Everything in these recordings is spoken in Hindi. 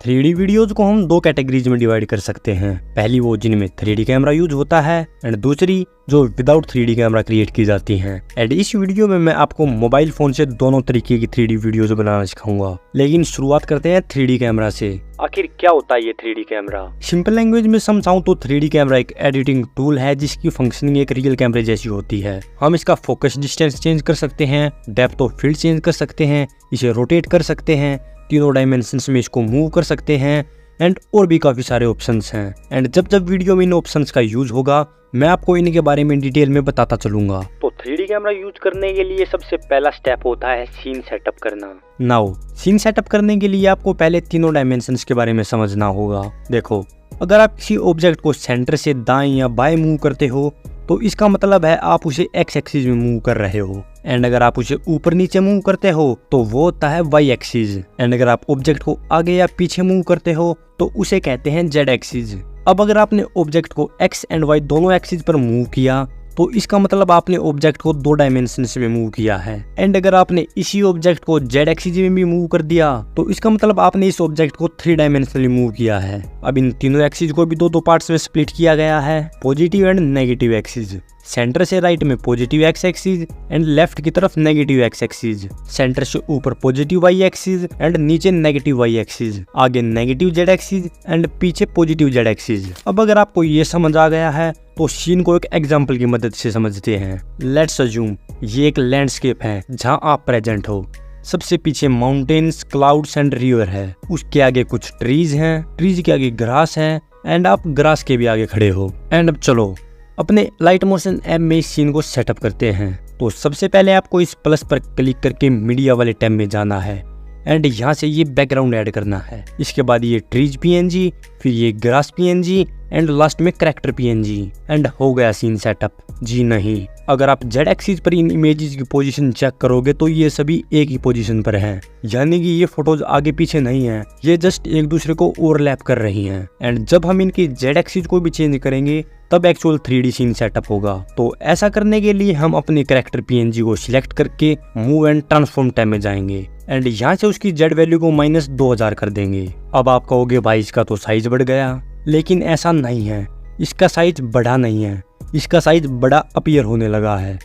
3D वीडियोज को हम दो कैटेगरीज में डिवाइड कर सकते हैं। पहली वो जिनमें 3D कैमरा यूज होता है एंड दूसरी जो विदाउट 3D कैमरा क्रिएट की जाती हैं। एंड इस वीडियो में मैं आपको मोबाइल फोन से दोनों तरीके की 3D वीडियोज बनाना सिखाऊंगा। लेकिन शुरुआत करते हैं 3D कैमरा से। आखिर क्या होता है ये 3D कैमरा? सिंपल लैंग्वेज में समझाऊं तो 3D कैमरा एक एडिटिंग टूल है जिसकी फंक्शनिंग एक रियल कैमरे जैसी होती है। हम इसका फोकस डिस्टेंस चेंज कर सकते हैं, डेप्थ ऑफ फील्ड चेंज कर सकते हैं, इसे रोटेट कर सकते हैं, तीनों डायमेंशंस में इसको मूव कर सकते हैं एंड और भी काफी सारे ऑप्शंस हैं। एंड जब जब वीडियो में इन ऑप्शंस का यूज होगा मैं आपको इनके बारे में डिटेल में बताता चलूंगा। तो 3D कैमरा यूज करने के लिए सबसे पहला स्टेप होता है सीन सेटअप करना। नाउ सीन सेटअप करने के लिए आपको पहले तीनों डायमेंशंस के बारे में समझना होगा। देखो, अगर आप किसी ऑब्जेक्ट को सेंटर से दाएं या बाएं मूव करते हो तो इसका मतलब है आप उसे एक्स एक्सिस में मूव कर रहे हो। एंड अगर आप उसे ऊपर नीचे मूव करते हो तो वो होता है वाई एक्सिस। एंड अगर आप ऑब्जेक्ट को आगे या पीछे मूव करते हो तो उसे कहते हैं जेड एक्सिस। अब अगर आपने ऑब्जेक्ट को एक्स एंड वाई दोनों एक्सिस पर मूव किया तो इसका मतलब आपने ऑब्जेक्ट को दो डायमेंशंस में मूव किया है। एंड अगर आपने इसी ऑब्जेक्ट को जेड एक्सिस में भी मूव कर दिया तो इसका मतलब आपने इस ऑब्जेक्ट को 3 डायमेंशनली मूव किया है। अब इन तीनों एक्सिस को भी दो पार्ट्स में स्प्लिट किया गया है, positive and negative axis. Centre से राइट में positive x axis and left की तरफ नेगेटिव एक्स एक्सिस। सेंटर से ऊपर पॉजिटिव वाई एक्सिस एंड नीचे नेगेटिव वाई एक्सिस। आगे नेगेटिव जेड एक्सिस एंड पीछे पॉजिटिव जेड एक्सिस। अब अगर आपको ये समझ आ गया है तो सीन को एक एग्जांपल की मदद से समझते हैं। लेट्स अज्यूम ये एक लैंडस्केप है जहां आप प्रेजेंट हो। सबसे पीछे माउंटेन्स, क्लाउड्स एंड रिवर है। उसके आगे कुछ ट्रीज हैं, ट्रीज के आगे ग्रास है एंड आप ग्रास के भी आगे खड़े हो। एंड अब चलो अपने लाइट मोशन ऐप में इस सीन को सेटअप करते हैं। तो सबसे पहले आपको इस प्लस पर क्लिक करके मीडिया वाले टैब में जाना है एंड यहाँ से ये बैकग्राउंड ऐड करना है। इसके बाद ये ट्रीज PNG, फिर ये ग्रास PNG एंड लास्ट में करैक्टर PNG एंड हो गया सीन सेटअप। जी नहीं, अगर आप जेड एक्सिस पर इन इमेजेस की पोजीशन चेक करोगे तो ये सभी एक ही पोजीशन पर हैं, यानी कि ये फोटोज आगे पीछे नहीं हैं, ये जस्ट एक दूसरे को ओवरलैप कर रही हैं। एंड जब हम इनकी जेड एक्सिस को भी चेंज करेंगे तब एक्चुअल 3D सीन सेटअप होगा। तो ऐसा करने के लिए हम अपने करैक्टर PNG को सिलेक्ट करके मूव एंड ट्रांसफॉर्म टैब में जाएंगे एंड यहाँ से उसकी जेड वैल्यू को -2000 कर देंगे। अब आप कहोगे भाई इसका तो साइज बढ़ गया, लेकिन ऐसा नहीं है, इसका साइज बढ़ा नहीं है, इसका साइज बड़ा अपीयर होने लगा है।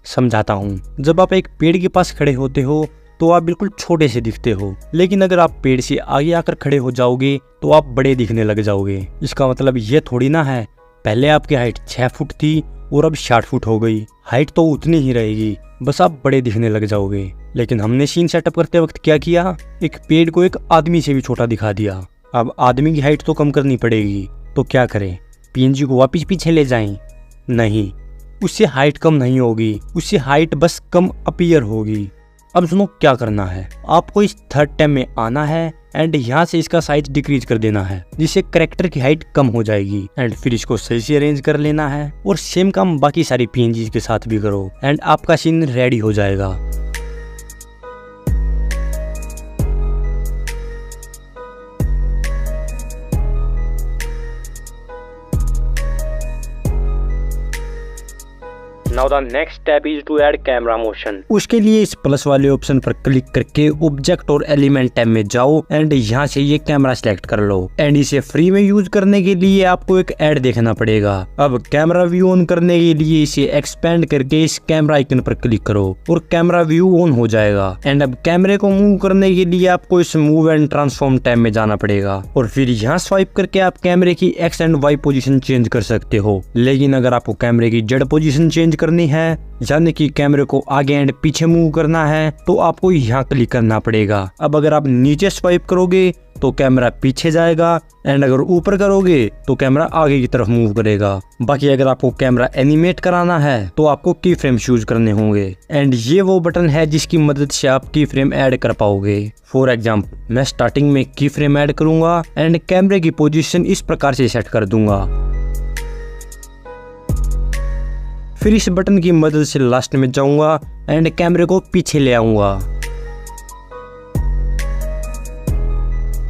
समझाता हूँ। जब आप एक पेड़ के पास खड़े होते हो तो आप बिल्कुल छोटे से दिखते हो, लेकिन अगर आप पेड़ से आगे आकर खड़े हो जाओगे तो आप बड़े दिखने लग जाओगे। इसका मतलब ये थोड़ी ना है पहले आपकी हाइट 6 फुट थी और अब 60 फुट हो गई। हाइट तो उतनी ही रहेगी, बस आप बड़े दिखने लग जाओगे। लेकिन हमने सीन सेटअप करते वक्त क्या किया, एक पेड़ को एक आदमी से भी छोटा दिखा दिया। अब आदमी की हाइट तो कम करनी पड़ेगी, तो क्या करें, PNG को वापस पीछे ले जाएं? नहीं, उससे हाइट कम नहीं होगी, उससे हाइट बस कम अपीयर होगी। अब सुनो क्या करना है, आपको इस थर्ड टैब में आना है एंड यहाँ से इसका साइज डिक्रीज कर देना है जिससे करैक्टर की हाइट कम हो जाएगी। एंड फिर इसको सही से अरेंज कर लेना है और सेम काम बाकी सारी PNG के साथ भी करो एंड आपका सीन रेडी हो जाएगा। Now the next step is to add camera motion। उसके लिए इस प्लस वाले ऑप्शन पर क्लिक करके ऑब्जेक्ट और एलिमेंट टैब में जाओ एंड यहाँ से ये कैमरा सिलेक्ट कर लो। एंड इसे फ्री में यूज करने के लिए आपको एक ऐड देखना पड़ेगा। अब कैमरा व्यू ऑन करने के लिए इसे एक्सपेंड करके इस कैमरा आइकन पर क्लिक करो और कैमरा व्यू ऑन हो जाएगा। एंड अब कैमरे को मूव करने के लिए आपको इस मूव एंड ट्रांसफॉर्म टैब में जाना पड़ेगा और फिर यहाँ स्वाइप करके आप कैमरे की X and Y position change कर सकते हो। लेकिन अगर आपको कैमरे की जेड पोजीशन चेंज करनी है, यानी कि कैमरे को आगे एंड पीछे मूव करना है, तो आपको यहाँ क्लिक करना पड़ेगा। अब अगर आप नीचे स्वाइप करोगे तो कैमरा पीछे जाएगा एंड अगर ऊपर करोगे तो कैमरा आगे की तरफ मूव करेगा। बाकी अगर आपको कैमरा एनिमेट कराना है तो आपको की फ्रेम यूज करने होंगे एंड ये वो बटन है जिसकी मदद से आप की फ्रेम ऐड कर पाओगे। फॉर एग्जाम्पल मैं स्टार्टिंग में की फ्रेम ऐड करूंगा एंड कैमरे की पोजीशन इस प्रकार से सेट कर दूंगा। फिर इस बटन की मदद से लास्ट में जाऊंगा एंड कैमरे को पीछे ले आऊंगा।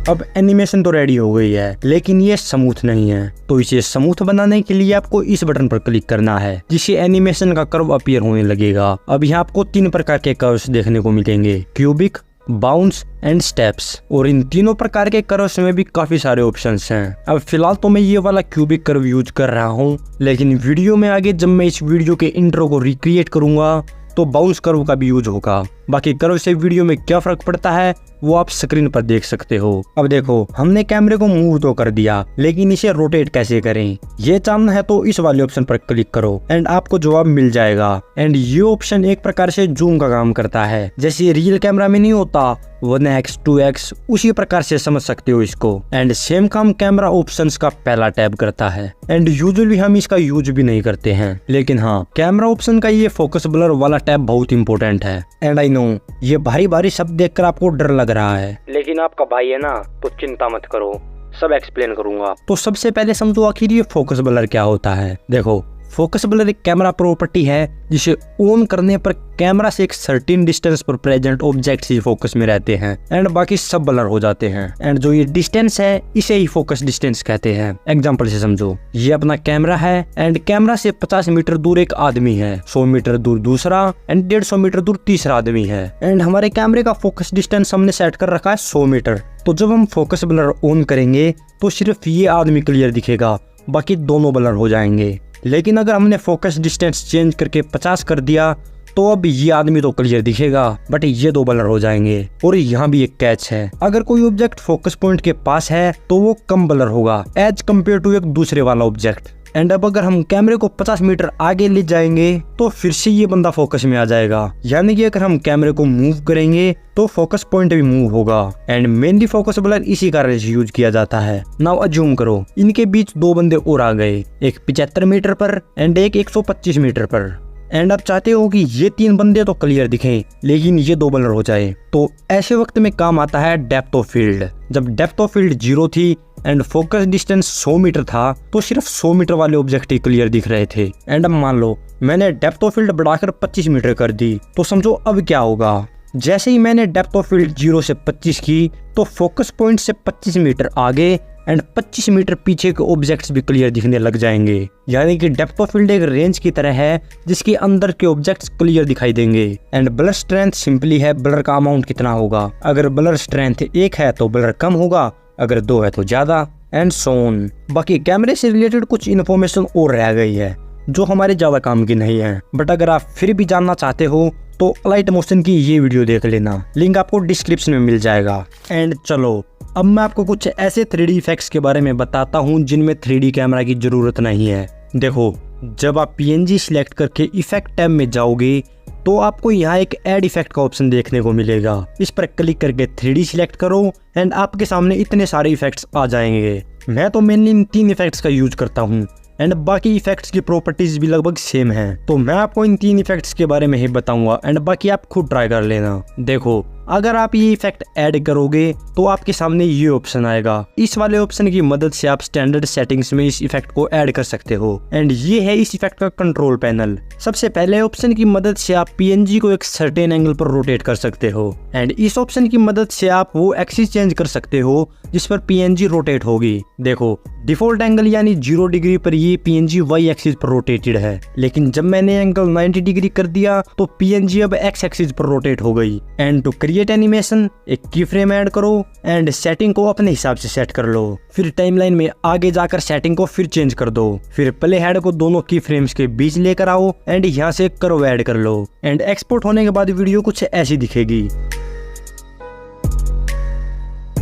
अब एनिमेशन तो रेडी हो गई है, लेकिन ये स्मूथ नहीं है, तो इसे स्मूथ बनाने के लिए आपको इस बटन पर क्लिक करना है जिससे एनिमेशन का कर्व अपीयर होने लगेगा। अब यहाँ आपको 3 प्रकार के कर्व्स देखने को मिलेंगे, क्यूबिक, बाउंस एंड स्टेप्स। और इन तीनों प्रकार के कर्व्स में भी काफी सारे ऑप्शंस हैं। अब फिलहाल तो मैं ये वाला क्यूबिक कर्व यूज कर रहा हूँ, लेकिन वीडियो में आगे जब मैं इस वीडियो के इंट्रो को रिक्रिएट करूंगा तो बाउंस कर्व का भी यूज होगा। बाकी कर्व से वीडियो में क्या फर्क पड़ता है वो आप स्क्रीन पर देख सकते हो। अब देखो, हमने कैमरे को मूव तो कर दिया, लेकिन इसे रोटेट कैसे करें ये जानना है तो इस वाले ऑप्शन पर क्लिक करो एंड आपको जवाब मिल जाएगा। एंड ये ऑप्शन एक प्रकार से जूम का काम करता है, जैसे रियल कैमरा में नहीं होता 1x 2x, उसी प्रकार से समझ सकते हो इसको। एंड सेम काम कैमरा ऑप्शंस का पहला टैब करता है। एंड यूजुअली हम इसका यूज भी नहीं करते हैं, लेकिन हाँ, कैमरा ऑप्शन का ये फोकस ब्लर वाला टैब बहुत इंपॉर्टेंट है। एंड आई नो ये भारी भारी शब्द देखकर आपको डर लग रहा है, लेकिन आपका भाई है ना, तो चिंता मत करो, सब एक्सप्लेन करूंगा। तो सबसे पहले समझो आखिर ये फोकस ब्लर क्या होता है। देखो, फोकस ब्लर एक कैमरा प्रॉपर्टी है जिसे ऑन करने पर कैमरा से एक सर्टेन डिस्टेंस पर प्रेजेंट ऑब्जेक्ट ही फोकस में रहते हैं एंड बाकी सब ब्लर हो जाते हैं। एंड जो ये डिस्टेंस है इसे ही फोकस डिस्टेंस कहते हैं। एग्जांपल से समझो, ये अपना कैमरा है एंड कैमरा से 50 मीटर दूर एक आदमी है, 100 मीटर दूर दूसरा एंड 150 मीटर दूर तीसरा आदमी है। एंड हमारे कैमरे का फोकस डिस्टेंस हमने सेट कर रखा है 100 मीटर। तो जब हम फोकस ब्लर ऑन करेंगे तो सिर्फ ये आदमी क्लियर दिखेगा, बाकी दोनों ब्लर हो जाएंगे। लेकिन अगर हमने फोकस डिस्टेंस चेंज करके 50 कर दिया तो अब ये आदमी तो क्लियर दिखेगा, बट ये दो ब्लर हो जाएंगे। और यहाँ भी एक कैच है, अगर कोई ऑब्जेक्ट फोकस पॉइंट के पास है तो वो कम ब्लर होगा एज कम्पेयर टू एक दूसरे वाला ऑब्जेक्ट। एंड अब अगर हम कैमरे को 50 मीटर आगे ले जाएंगे तो फिर से ये बंदा फोकस में आ जाएगा, यानी कि अगर हम कैमरे को मूव करेंगे तो फोकस पॉइंट भी मूव होगा। एंड मेनली फोकस ब्लर इसी कारण से यूज किया जाता है। नाउ अज्यूम करो इनके बीच दो बंदे और आ गए, एक 75 मीटर पर एंड एक 125 मीटर पर। एंड आप चाहते हो कि ये तीन बंदे तो क्लियर दिखें लेकिन ये दो ब्लर हो जाए, तो ऐसे वक्त में काम आता है डेप्थ ऑफ फील्ड। जब डेप्थ ऑफ फील्ड 0 थी एंड फोकस डिस्टेंस 100 मीटर था तो सिर्फ 100 मीटर वाले ऑब्जेक्ट ही क्लियर दिख रहे थे। एंड अब मान लो मैंने डेप्थ ऑफ फील्ड बढ़ाकर 25 मीटर कर दी, तो समझो अब क्या होगा। जैसे ही मैंने डेप्थ ऑफ फील्ड 0 से 25 की तो फोकस पॉइंट से 25 मीटर आगे एंड 25 मीटर पीछे के ऑब्जेक्ट्स भी क्लियर दिखने लग जाएंगे। यानी कि डेप्थ ऑफ फील्ड एक रेंज की तरह है जिसके अंदर के ऑब्जेक्ट्स क्लियर दिखाई देंगे। एंड ब्लर स्ट्रेंथ सिंपली है ब्लर का अमाउंट कितना होगा। अगर ब्लर स्ट्रेंथ 1 है तो ब्लर कम होगा, अगर 2 है तो ज्यादा, एंड सो ऑन। बाकी कैमरे से रिलेटेड कुछ इन्फॉर्मेशन और रह गई है जो हमारे ज्यादा काम की नहीं है, बट अगर आप फिर भी जानना चाहते हो तो अलाइट मोशन की ये वीडियो देख लेना, लिंक आपको डिस्क्रिप्शन में मिल जाएगा। एंड चलो अब मैं आपको कुछ ऐसे 3D इफेक्ट्स के बारे में बताता हूँ जिनमें 3D कैमरा की जरूरत नहीं है। देखो, जब आप PNG सिलेक्ट करके इफेक्ट टैब में जाओगे तो आपको यहाँ एक ऐड इफेक्ट का ऑप्शन देखने को मिलेगा। इस पर क्लिक करके 3D सिलेक्ट करो एंड आपके सामने इतने सारे इफेक्ट्स आ जाएंगे। मैं तो मेनली इन 3 इफेक्ट्स का यूज करता हूँ एंड बाकी इफेक्ट्स की प्रॉपर्टीज भी लगभग सेम है, तो मैं आपको इन 3 इफेक्ट्स के बारे में ही बताऊंगा एंड बाकी आप खुद ट्राई कर लेना। देखो, अगर आप ये इफेक्ट ऐड करोगे तो आपके सामने ये ऑप्शन आएगा। इस वाले ऑप्शन की मदद से आप स्टैंडर्ड सेटिंग्स में इस इफेक्ट को ऐड कर सकते हो एंड ये है इस इफेक्ट का कंट्रोल पैनल। सबसे पहले ऑप्शन की मदद से आप PNG को एक सर्टेन एंगल पर रोटेट कर सकते हो एंड इस ऑप्शन की मदद से आप वो एक्सिस चेंज कर सकते हो जिस पर PNG रोटेट होगी। देखो, डिफॉल्ट एंगल यानी 0 डिग्री पर ये PNG Y एक्सिस पर रोटेटेड है, लेकिन जब मैंने एंगल 90 डिग्री कर दिया तो PNG अब X एक्सिस पर रोटेट हो गई। एंड टू क्रिएट एनिमेशन एक की फ्रेम ऐड करो एंड सेटिंग को अपने हिसाब से सेट कर लो। फिर टाइमलाइन में आगे जाकर सेटिंग को फिर चेंज कर दो। फिर प्ले हेड को दोनों की फ्रेम्स के बीच लेकर आओ एंड यहाँ से कर्व ऐड कर लो एंड एक्सपोर्ट होने के बाद वीडियो कुछ ऐसी दिखेगी।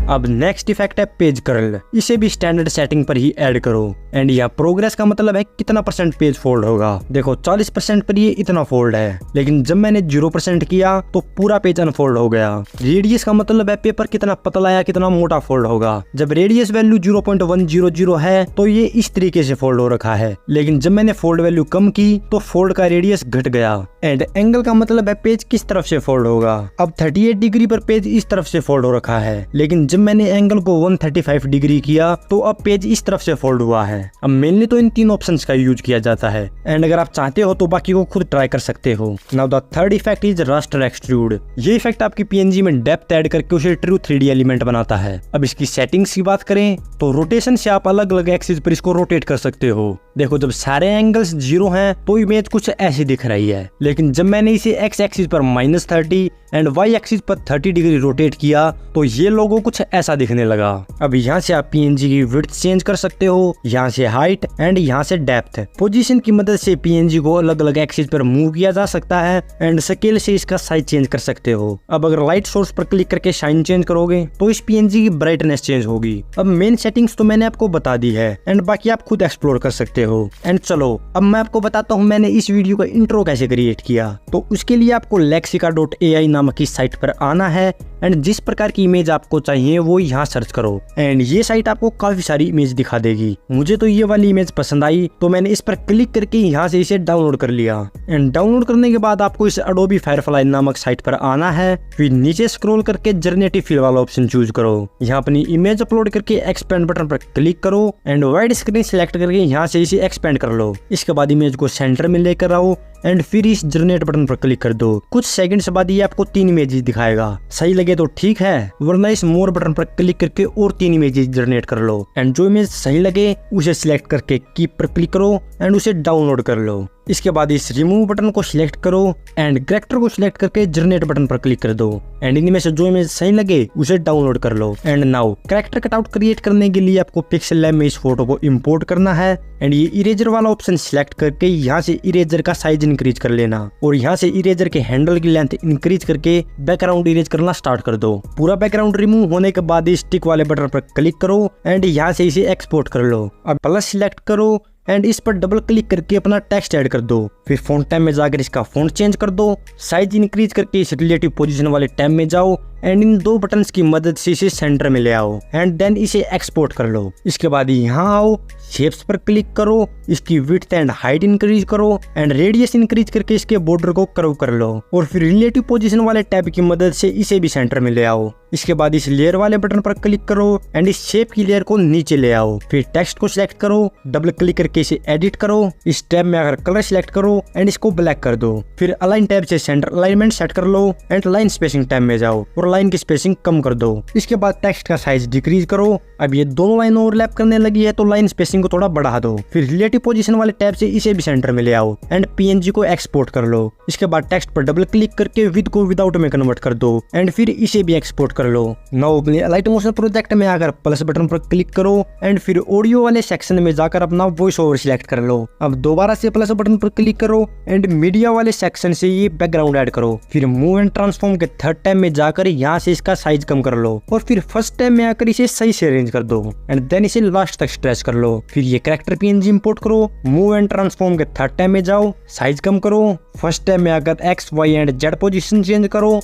अब नेक्स्ट इफेक्ट है पेज कर्ल। इसे भी स्टैंडर्ड सेटिंग पर ही ऐड करो एंड यहाँ प्रोग्रेस का मतलब है कितना % पेज फोल्ड होगा। देखो 40% पर ये इतना फोल्ड है, लेकिन जब मैंने 0% किया तो पूरा पेज अनफोल्ड हो गया। रेडियस का मतलब है पेपर कितना पतला या कितना मोटा फोल्ड होगा। जब रेडियस वैल्यू 0.100 है तो ये इस तरीके से फोल्ड हो रखा है, लेकिन जब मैंने फोल्ड वैल्यू कम की तो फोल्ड का रेडियस घट गया। एंड एंगल का मतलब है पेज किस तरफ से फोल्ड होगा। अब 38 डिग्री पर पेज इस तरफ से फोल्ड हो रखा है, लेकिन जब मैंने एंगल को 135 डिग्री किया तो अब पेज इस तरफ से फोल्ड हुआ है। अब मेनली तो इन 3 ऑप्शंस का यूज किया जाता है एंड अगर आप चाहते हो तो बाकी को खुद ट्राई कर सकते हो। Now the third effect is raster extrude. ये इफेक्ट आपकी PNG में डेप्थ ऐड करके उसे ट्रू 3D एलिमेंट बनाता है। अब इसकी सेटिंग्स की बात करें तो रोटेशन से आप अलग अलग एक्सिस पर इसको रोटेट कर सकते हो। देखो, जब सारे एंगल्स 0 हैं तो इमेज कुछ ऐसी दिख रही है, लेकिन जब मैंने इसे X एक्सिस पर -30 एंड वाई एक्सिस पर 30 डिग्री रोटेट किया तो ये लोगो कुछ ऐसा दिखने लगा। अब यहाँ से आप PNG की विड्थ चेंज कर सकते हो, यहाँ से हाइट एंड यहाँ से डेप्थ। पोजीशन की मदद से PNG को अलग अलग एक्सिस पर मूव किया जा सकता है एंड स्केल से इसका साइज चेंज कर सकते हो। अब अगर लाइट सोर्स पर क्लिक करके शाइन चेंज करोगे तो इस PNG की ब्राइटनेस चेंज होगी। अब मेन सेटिंग्स तो मैंने आपको बता दी है एंड बाकी आप खुद एक्सप्लोर कर सकते हो। एंड चलो अब मैं आपको बताता हूँ मैंने इस वीडियो का इंट्रो कैसे क्रिएट किया। तो उसके लिए आपको lexica.ai नामक की साइट पर आना है एंड जिस प्रकार की इमेज आपको चाहिए वो यहाँ सर्च करो एंड ये साइट आपको काफी सारी इमेज दिखा देगी। मुझे तो ये वाली इमेज पसंद आई तो मैंने इस पर क्लिक करके यहाँ से इसे डाउनलोड कर लिया। एंड डाउनलोड करने के बाद आपको इस Adobe Firefly नामक साइट पर आना है, फिर नीचे स्क्रॉल करके जनरेटिव फिल वाला ऑप्शन चूज करो। यहाँ अपनी इमेज अपलोड करके एक्सपेंड बटन पर क्लिक करो एंड वाइड स्क्रीन सिलेक्ट करके यहाँ से इसे एक्सपेंड कर लो। इसके बाद इमेज को सेंटर में लेकर आओ एंड फिर इस जनरेट बटन पर क्लिक कर दो। कुछ सेकंड्स बाद ये आपको 3 इमेजेस दिखाएगा। सही लगे तो ठीक है, वरना इस मोर बटन पर क्लिक करके और 3 इमेजेस जनरेट कर लो एंड जो इमेज सही लगे उसे सिलेक्ट करके कीप पर क्लिक करो एंड उसे डाउनलोड कर लो। इसके बाद इस रिमूव बटन को सिलेक्ट करो एंड कैरेक्टर को सिलेक्ट करके जनरेट बटन पर क्लिक कर दो एंड इनमें से जो इमेज सही लगे उसे डाउनलोड कर लो। And now character cutout create करने के लिए आपको पिक्सेल लैब में इस फोटो को इंपोर्ट करना है एंड ये इरेजर वाला ऑप्शन सिलेक्ट करके यहाँ से इरेजर का साइज इंक्रीज कर लेना और यहाँ से इरेजर के हैंडल की लेंथ इंक्रीज करके बैकग्राउंड इरेज करना स्टार्ट कर दो। पूरा बैकग्राउंड रिमूव होने के बाद इस टिक वाले बटन पर क्लिक करो एंड यहाँ से इसे एक्सपोर्ट कर लो। अब प्लस सिलेक्ट करो एंड इस पर डबल क्लिक करके अपना टेक्स्ट ऐड कर दो। फिर फॉन्ट टैब में जाकर इसका फॉन्ट चेंज कर दो। साइज इंक्रीज करके इस रिलेटिव पोजीशन वाले टैब में जाओ एंड इन 2 बटन्स की मदद से इसे सेंटर में ले आओ एंड देन इसे एक्सपोर्ट कर लो। इसके बाद यहाँ आओ, शेप्स पर क्लिक करो, इसकी विड्थ एंड हाइट इंक्रीज करो एंड रेडियस इंक्रीज करके इसके बॉर्डर को कर्व कर लो और फिर रिलेटिव पोजीशन वाले टैब की मदद से इसे भी सेंटर में ले आओ। इसके बाद इस लेयर वाले बटन पर क्लिक करो एंड इस शेप की लेयर को नीचे ले आओ। फिर टेक्स्ट को सिलेक्ट करो, डबल क्लिक करके इसे एडिट करो। इस टैब में अगर कलर सिलेक्ट करो एंड इसको ब्लैक कर दो। फिर अलाइन टैब से सेंटर अलाइनमेंट सेट कर लो एंड लाइन स्पेसिंग टैब में जाओ और लाइन की स्पेसिंग कम कर दो। इसके बाद टेक्स्ट का साइज डिक्रीज करो। अब ये दोनों लाइन ओवरलैप करने लगी है तो लाइन स्पेसिंग को थोड़ा बढ़ा दो। फिर रिलेटिव पोजीशन वाले टैब से इसे भी सेंटर में ले आओ एंड PNG को एक्सपोर्ट कर लो। इसके बाद टेक्स्ट पर डबल क्लिक करके विद को विदाउट में कन्वर्ट कर दो एंड फिर इसे भी एक्सपोर्ट कर लो। नाउ अपने लाइट मोशन प्रोजेक्ट में आकर प्लस बटन पर क्लिक करो एंड फिर ऑडियो वाले सेक्शन में जाकर अपना वॉइस ओवर सिलेक्ट कर लो। अब दोबारा से प्लस बटन पर क्लिक करो एंड मीडिया वाले सेक्शन से ये बैकग्राउंड ऐड करो। फिर मूव एंड ट्रांसफॉर्म के थर्ड टैब में जाकर यहाँ से इसका साइज कम कर लो और फिर फर्स्ट टैब में आकर इसे सही से अरेंज कर दो एंड देन इसे लास्ट तक स्ट्रेच कर लो। फिर ये कैरेक्टर PNG इंपोर्ट करो, मूव एंड ट्रांसफॉर्म के थर्ड टैब में जाओ, साइज कम करो, फर्स्ट टैब में आकर X, Y and Z position change करो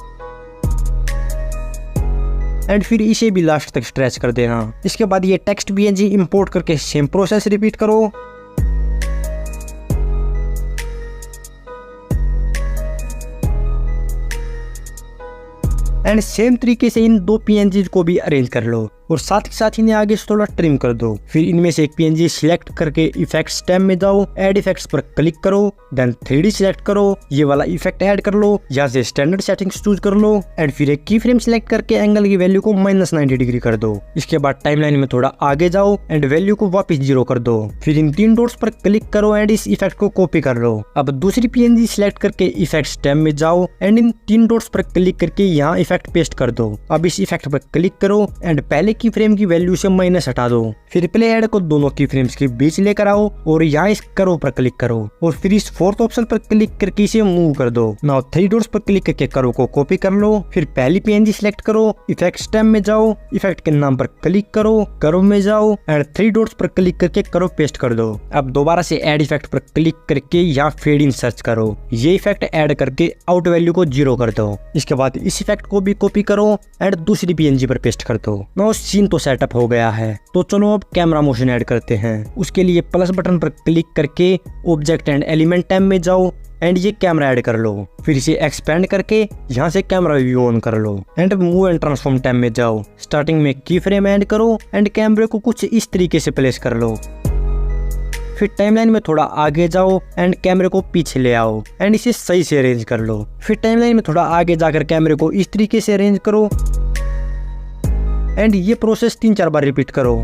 एंड फिर इसे भी लास्ट तक स्ट्रेच कर देना। इसके बाद ये टेक्स्ट PNG इंपोर्ट करके सेम प्रोसेस रिपीट करो। एंड सेम तरीके से इन 2 PNGs को भी अरेंज कर लो और साथ ही साथ इन्हें आगे से थोड़ा ट्रिम कर दो। फिर इनमें से एक PNG सिलेक्ट करके इफेक्ट्स टैब में जाओ, ऐड इफेक्ट्स पर क्लिक करो, देन 3D सिलेक्ट करो, ये वाला इफेक्ट ऐड कर लो, यहाँ से स्टैंडर्ड सेटिंग्स चूज कर लो एंड फिर एक की फ्रेम सिलेक्ट करके एंगल की वैल्यू को -90 डिग्री कर दो। इसके बाद टाइमलाइन में थोड़ा आगे जाओ एंड वैल्यू को वापस 0 कर दो। फिर इन 3 डॉट्स पर क्लिक करो एंड इस इफेक्ट को कॉपी कर लो। अब दूसरी PNG सिलेक्ट करके इफेक्ट्स टैब में जाओ एंड इन 3 डॉट्स पर क्लिक करके यहाँ इफेक्ट पेस्ट कर दो। अब इस इफेक्ट पर क्लिक करो एंड पहले की फ्रेम की वैल्यू से माइनस हटा दो। फिर प्ले ऐड को दोनों की फ्रेम्स के बीच लेकर आओ और यहाँ इस करो पर क्लिक करो और फिर इस फोर्थ ऑप्शन पर क्लिक करके इसे मूव कर दो। नाउ 3 डॉट्स पर क्लिक करके करो को कॉपी कर लो। फिर पहली PNG सिलेक्ट करो, इफेक्ट्स टैब में जाओ, इफेक्ट के नाम पर क्लिक करो, करो में जाओ एंड 3 डॉट्स पर क्लिक करके करो पेस्ट कर दो। अब दोबारा से ऐड इफेक्ट पर क्लिक करके यहाँ फेड इन सर्च करो, ये इफेक्ट ऐड करके आउट वैल्यू को 0 कर दो। इसके बाद इस इफेक्ट को भी कॉपी करो एंड दूसरी PNG पर पेस्ट कर दो। नाउ सीन तो सेटअप हो गया है, तो चलो अब कैमरा मोशन ऐड करते हैं। उसके लिए प्लस बटन पर क्लिक करके ऑब्जेक्ट एंड एलिमेंट टैब में जाओ एंड ये कैमरा ऐड कर लो। फिर इसे एक्सपेंड करके यहाँ से कैमरा व्यू ऑन कर लो and move and transform tab में जाओ। स्टार्टिंग में की फ्रेम ऐड करो एंड कैमरे को कुछ इस तरीके से प्लेस कर लो। फिर टाइमलाइन में थोड़ा आगे जाओ एंड कैमरे को पीछे ले आओ एंड इसे सही से अरेंज कर लो। फिर टाइमलाइन में थोड़ा आगे जाकर कैमरे को इस तरीके से अरेंज करो एंड ये प्रोसेस 3-4 बार रिपीट करो।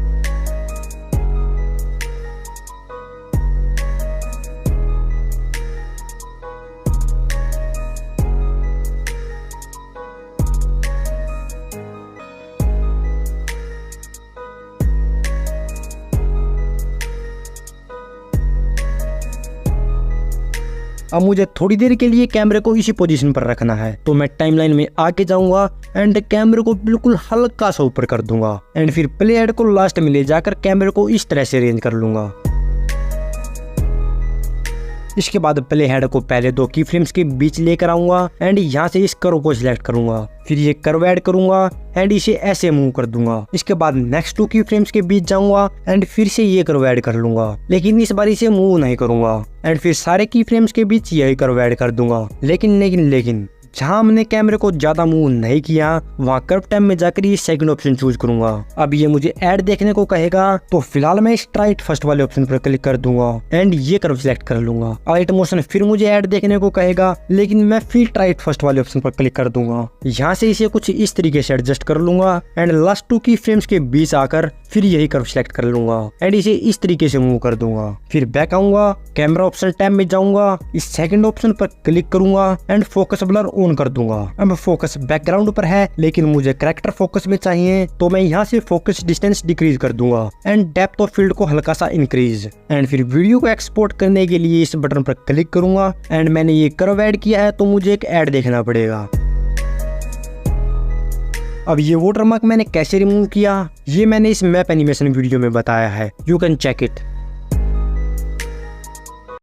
अब मुझे थोड़ी देर के लिए कैमरे को इसी पोजीशन पर रखना है, तो मैं टाइमलाइन में आके जाऊंगा एंड कैमरे को बिल्कुल हल्का सा ऊपर कर दूंगा एंड फिर प्ले हेड को लास्ट में ले जाकर कैमरे को इस तरह से अरेंज कर लूंगा। इसके बाद प्ले हेड को पहले 2 की फ्रेम्स के बीच लेकर आऊंगा एंड यहाँ से इस कर्व को सिलेक्ट करूंगा, फिर ये कर्व ऐड करूंगा एंड इसे ऐसे मूव कर दूंगा। इसके बाद नेक्स्ट 2 की फ्रेम्स के बीच जाऊंगा एंड फिर से ये कर्व ऐड कर लूंगा, लेकिन इस बार इसे मूव नहीं करूंगा एंड फिर सारे की फ्रेम्स के बीच यही कर्व ऐड कर दूंगा। लेकिन जहाँ हमने कैमरे को ज्यादा मूव नहीं किया वहाँ कर्व टाइम में जाकर ये सेकंड ऑप्शन चूज करूंगा। अब ये मुझे ऐड देखने को कहेगा, तो फिलहाल मैं इस राइट फर्स्ट वाले ऑप्शन पर क्लिक कर दूंगा एंड ये कर्व सिलेक्ट कर लूंगा। राइट मोशन फिर मुझे ऐड देखने को कहेगा, लेकिन मैं फिर राइट फर्स्ट वाले ऑप्शन पर क्लिक कर दूंगा। यहाँ से इसे कुछ इस तरीके से एडजस्ट कर लूंगा एंड लास्ट 2 की फ्रेम्स के बीच आकर फिर यही कर्व सिलेक्ट कर लूंगा एंड इसे इस तरीके से मूव कर दूंगा। फिर बैक आऊंगा, कैमरा ऑप्शन टैब में जाऊंगा, इस सेकंड ऑप्शन पर क्लिक करूंगा एंड फोकस ब्लर ऑन कर दूंगा। अब फोकस बैकग्राउंड पर है, लेकिन मुझे कैरेक्टर फोकस में चाहिए, तो मैं यहाँ से फोकस डिस्टेंस डिक्रीज कर दूंगा एंड डेप्थ ऑफ फील्ड को हल्का सा इंक्रीज एंड फिर वीडियो को एक्सपोर्ट करने के लिए इस बटन पर क्लिक करूंगा एंड मैंने ये कर्व ऐड किया है, तो मुझे एक ऐड देखना पड़ेगा। अब ये वाटरमार्क मैंने कैसे रिमूव किया ये मैंने इस मैप एनिमेशन वीडियो में बताया है, यू कैन चेक इट।